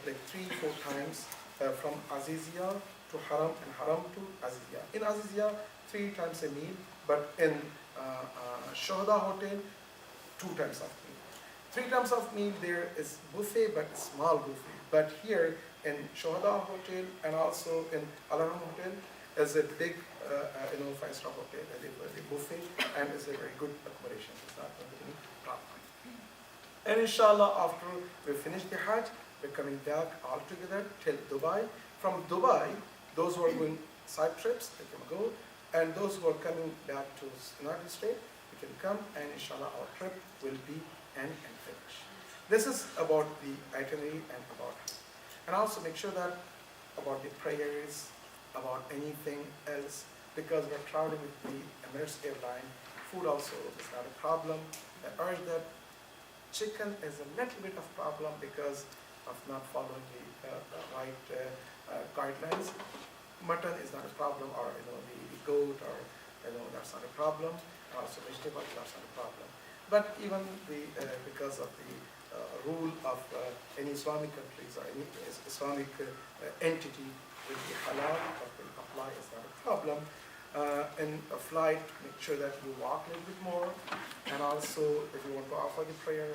like 3-4 times from Azizia to Haram and Haram to Azizia. In Azizia, 3 times a meal, but in Shohada Hotel, 2 times of meal. 3 times of meal there is buffet, but small buffet. But here in Shohada Hotel and also in Al-Haram Hotel is a big, 5-star hotel, a buffet, and is a very good accommodation. It's not going to be any problem. And inshallah, after we finish the Hajj, we're coming back all together till Dubai. From Dubai, those who are doing side trips, they can go. And those who are coming back to United States, we can come, and inshallah our trip will be end and finish. This is about the itinerary and about, and also make sure that about the prayers, about anything else, because we're traveling with the Emirates airline. Food also is not a problem. I urge that chicken is a little bit of problem because of not following the right guidelines. Mutton is not a problem, or the goat, or that's not a problem. Also vegetables, that's not a problem. But even because of the rule of any Islamic countries or any Islamic entity with the halal that will apply is not a problem. In a flight, make sure that you walk a little bit more, and also if you want to offer the prayer,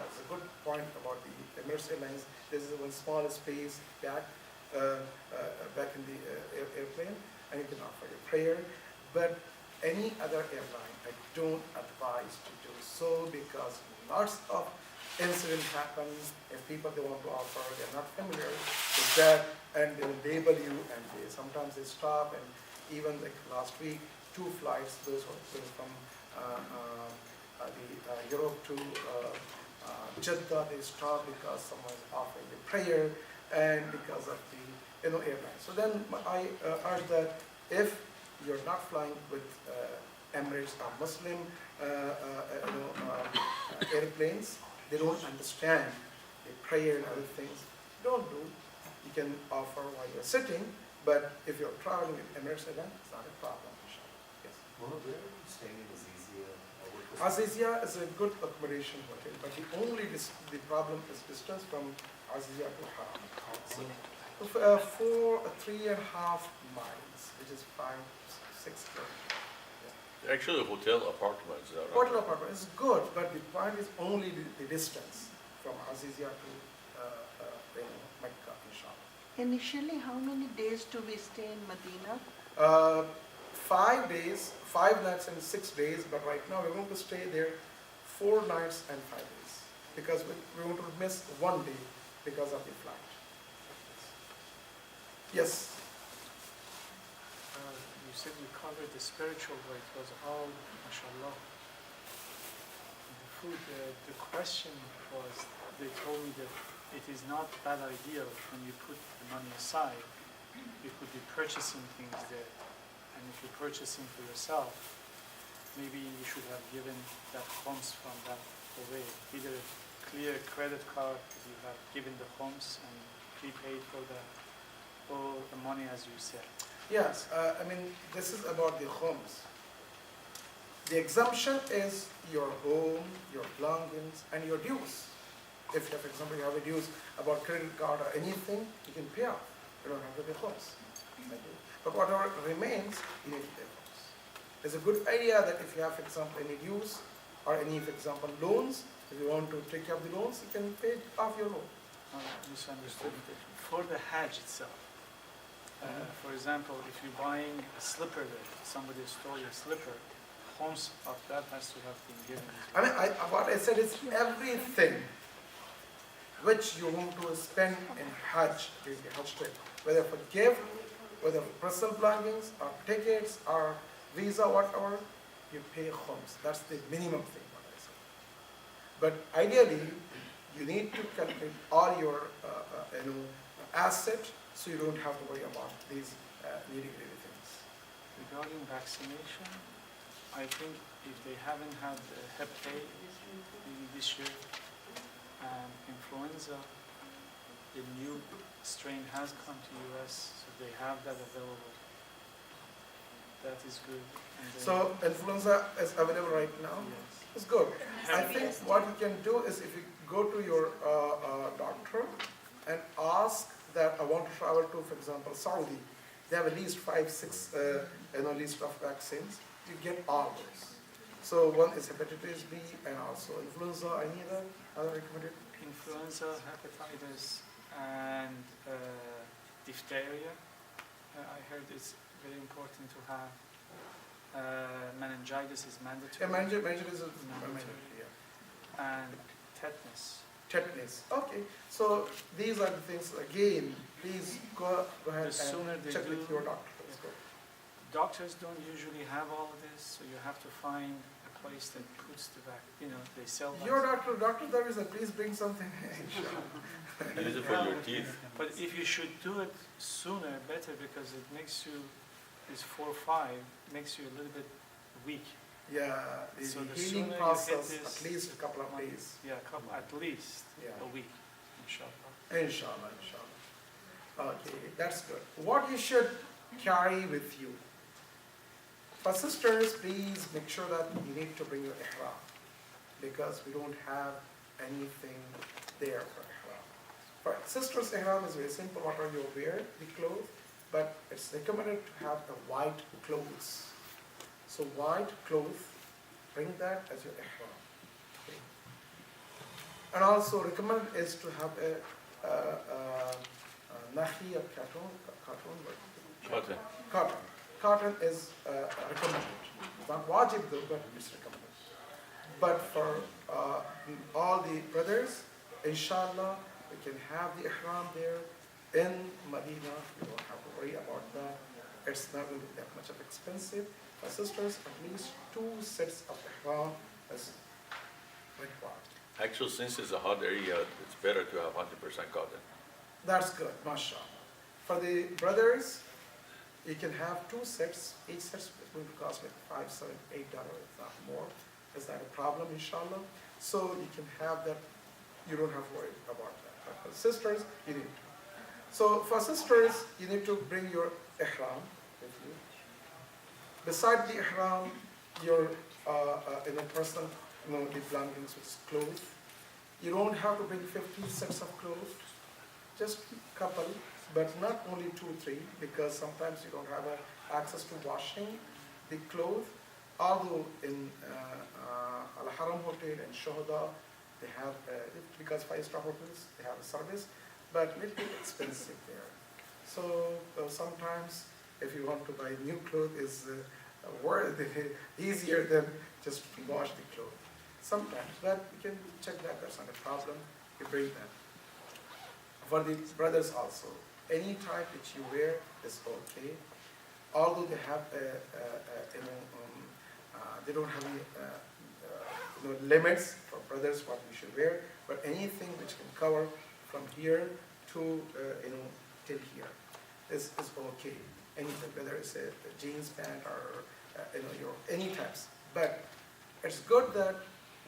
it's a good point about the Emirates Airlines. This is one small space back in the airplane, and you can offer your prayer. But any other airline, I don't advise to do so, because lots of incidents happen. If people they want to offer, they're not familiar with that, and they will label you, and sometimes they stop. And even like last week, 2 flights, those were from Europe to Jeddah, they stopped because someone was offering the prayer, and because of the airline. So then I urge that if you're not flying with Emirates or Muslim airplanes, they don't understand the prayer and other things. Don't do. You can offer while you're sitting, but if you're traveling with Emirates Airlines, it's not a problem. Yes. Where are you staying in Azizia? Azizia is a good accommodation hotel, but the problem is distance from Azizia to Haram. 3.5 miles, which is 5-6 kilometers. Actually, the hotel apartments. Hotel apartment is good, but the point is only the distance from Azizia to Mecca, inshallah. Initially, how many days do we stay in Medina? 5 days, 5 nights and 6 days, but right now we're going to stay there 4 nights and 5 days, because we want to miss 1 day because of the flight. Yes. You said you covered the spiritual, but it was all, mashallah. The food, the question was, they told me that it is not a bad idea when you put the money aside, you could be purchasing things there. And if you're purchasing for yourself, maybe you should have given that khums from that away. Either a clear credit card that you have given the khums and prepaid for all the money as you said. Yes, this is about the homes. The exemption is your home, your belongings, and your dues. If, for example, you have a dues about credit card or anything, you can pay off. You don't have to pay homes. But whatever remains, you need to pay homes. It's a good idea that if you have, for example, any dues or any, for example, loans, if you want to take care of the loans, you can pay off your loan. Misunderstood. For the Hajj itself, for example, if you're buying a slipper there, somebody stole your slipper, homes of that has to have been given. What I said is everything which you want to spend in Hajj, during the Hajj trip, whether for gift, whether for personal belongings, or tickets, or visa, whatever, you pay homes. That's the minimum thing, what I said. But ideally, you need to calculate all your assets, so you don't have to worry about these nitty-gritty things. Regarding vaccination, I think if they haven't had Hep A maybe this year, and influenza, the new strain has come to US, so they have that available. That is good. So influenza is available right now? Yes. It's good. I think what you can do is if you go to your doctor and ask ask that I want to travel to, for example, Saudi, they have at least 5, 6, list of vaccines. You get all those. So one is hepatitis B and also influenza. Any other recommended? Influenza, hepatitis, and diphtheria. I heard it's very important to have. Meningitis is mandatory. Meningitis is Mandatory. yeah. And tetanus. Tetanus. Okay. So these are the things. Again, please go ahead The sooner and they check with do- your doctor. Let's go. Doctors don't usually have all of this, so you have to find a place that puts the they sell Your vaccines. doctor Darwish, please bring something. Use it for your teeth. But if you should do it sooner, better, because it makes you, this 4 or 5, makes you a little bit weak. Yeah, the So the healing sooner you process, hit this- at least a couple of days. Yeah, at least Yeah. a week, inshallah. Inshallah, inshallah. Okay, that's good. What you should carry with you. For sisters, please make sure that you need to bring your ihram, because we don't have anything there for ihram. For sisters, ihram is very simple. Whatever you wear, the clothes, but it's recommended to have the white clothes. So white clothes, bring that as your ihram. Okay. And also recommended is to have a nahi or cotton. Cotton. Cotton. Cotton is recommended. Not wajib though, but it's recommended. But for all the brothers, inshallah, we can have the ihram there in Medina. You don't have to worry about that. It's not going to be that much of expensive. For sisters, at least 2 sets of ihram is required. Actually, since it's a hot area, it's better to have 100% cotton. That's good, mashallah. For the brothers, you can have 2 sets. Each set is going to cost like $5, $7, $8, if not more. Is that a problem, inshallah? So you can have that. You don't have to worry about that. But for sisters, you need to. So for sisters, you need to bring your ihram with you. Beside the ihram, your personal, the belongings, which is clothes. You don't have to bring 50 sets of clothes. Just couple, but not only 2, 3, because sometimes you don't have access to washing the clothes. Although in Al-Haram Hotel and Shohada, they have, because 5-star hotels, they have a service, but little bit expensive there. So sometimes if you want to buy new clothes, is easier than just wash the clothes. Sometimes, but you can check that, that's not a problem. You bring that. For the brothers also, any type which you wear is okay. Although they have they don't have any limits for brothers what we should wear, but anything which can cover from here to till here is okay. Anything, whether it's a jeans pant or your any types. But it's good that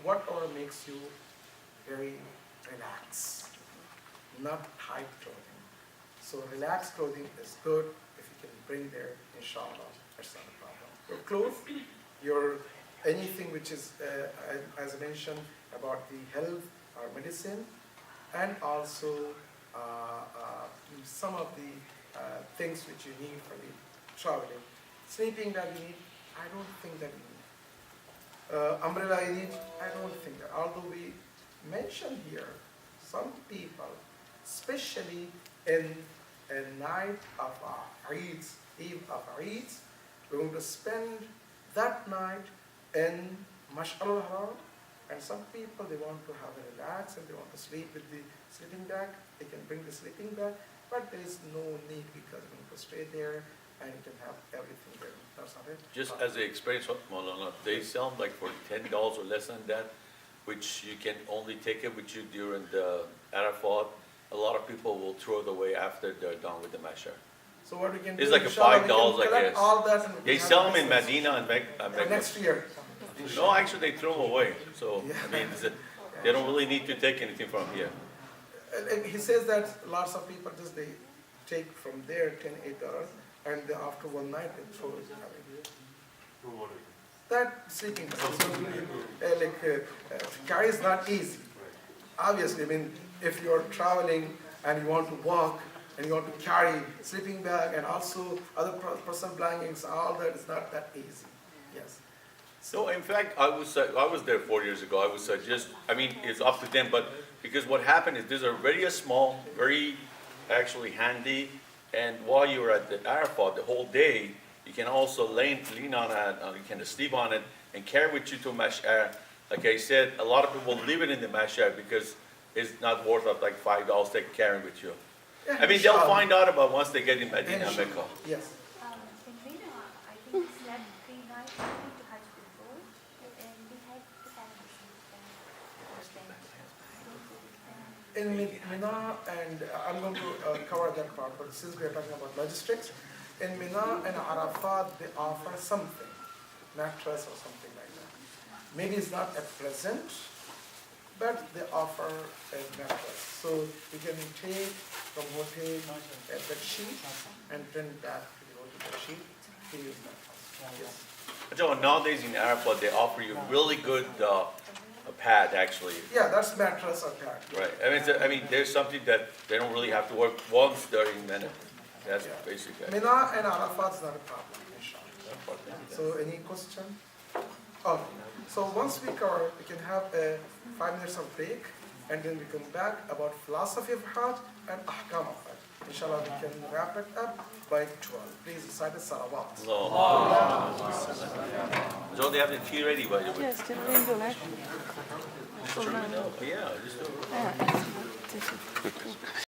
whatever makes you very relaxed, not tight clothing. So relaxed clothing is good if you can bring there, inshallah, that's not a problem. Your clothes, your anything which is, as I mentioned, about the health or medicine, and also some of the things which you need for the traveling. Sleeping that you need, I don't think that you need. Umbrella you need, I don't think that. Although we mention here, some people, especially in a night of Eid, Eve of Eid, we're going to spend that night in Mash'al al-Haram, and some people, they want to have a relax and they want to sleep with the sleeping bag. They can bring the sleeping bag, but there is no need because we're going to stay there and you can have everything there. That's not it. Just as the experience, Maulana, they sell them like for $10 or less than that, which you can only take it with you during the Arafat. A lot of people will throw it away after they're done with the Mashar. So what we can It's do, like a inshallah, we can $5, I collect guess. all that and we They can sell have them in business Medina and for Mecca. next year. No, actually, they throw them away. So, Yeah. I mean, they don't really need to take anything from here. And he says that lots of people just they take from there $8, and after one night they throw it away. That sleeping carry is not easy. Obviously, I mean, if you're traveling and you want to walk, and you want to carry sleeping bag and also other personal belongings, all that is not that easy. Yes. So in fact, I was there 4 years ago. I would suggest, I mean, it's up to them, but because what happened is these are very small, very actually handy, and while you're at the Arafat the whole day, you can also lean on it, you can sleep on it, and carry with you to Mash'ar. Like I said, a lot of people leave it in the Mash'ar because it's not worth it, like $5 they carry with you. Yeah, I mean, they'll inshallah. find out about once they get in Medina, Inshallah. Mecca. Yes. In Mina, I think we slept 3 nights. We went to Hajj before, and we had the families In Mina, and I'm going to cover that part, but since we are talking about logistics, in Mina and Arafat, they offer something, mattress or something like that. Maybe it's not at present, but they offer a mattress. So you can take from hotel a bed sheet and bring that to the hotel bed sheet to use mattress. Yes. So nowadays in Arafat, they offer you really good a pad, actually. Yeah, that's mattress or pad. Right. I mean, there's something that they don't really have to work once during minute. That's Yeah. basically. Mina and Arafat is not a problem, inshallah. So any question? Okay. So once we cover, we can have a 5 minutes of break, and then we come back about philosophy of Hajj and ahkam of Hajj. Inshallah, we can wrap it up by 12. Please recite the salawat. So they have the tea ready, by the way. Yes, still in the back. Just turn it up. Yeah, just do it. Yeah, excellent.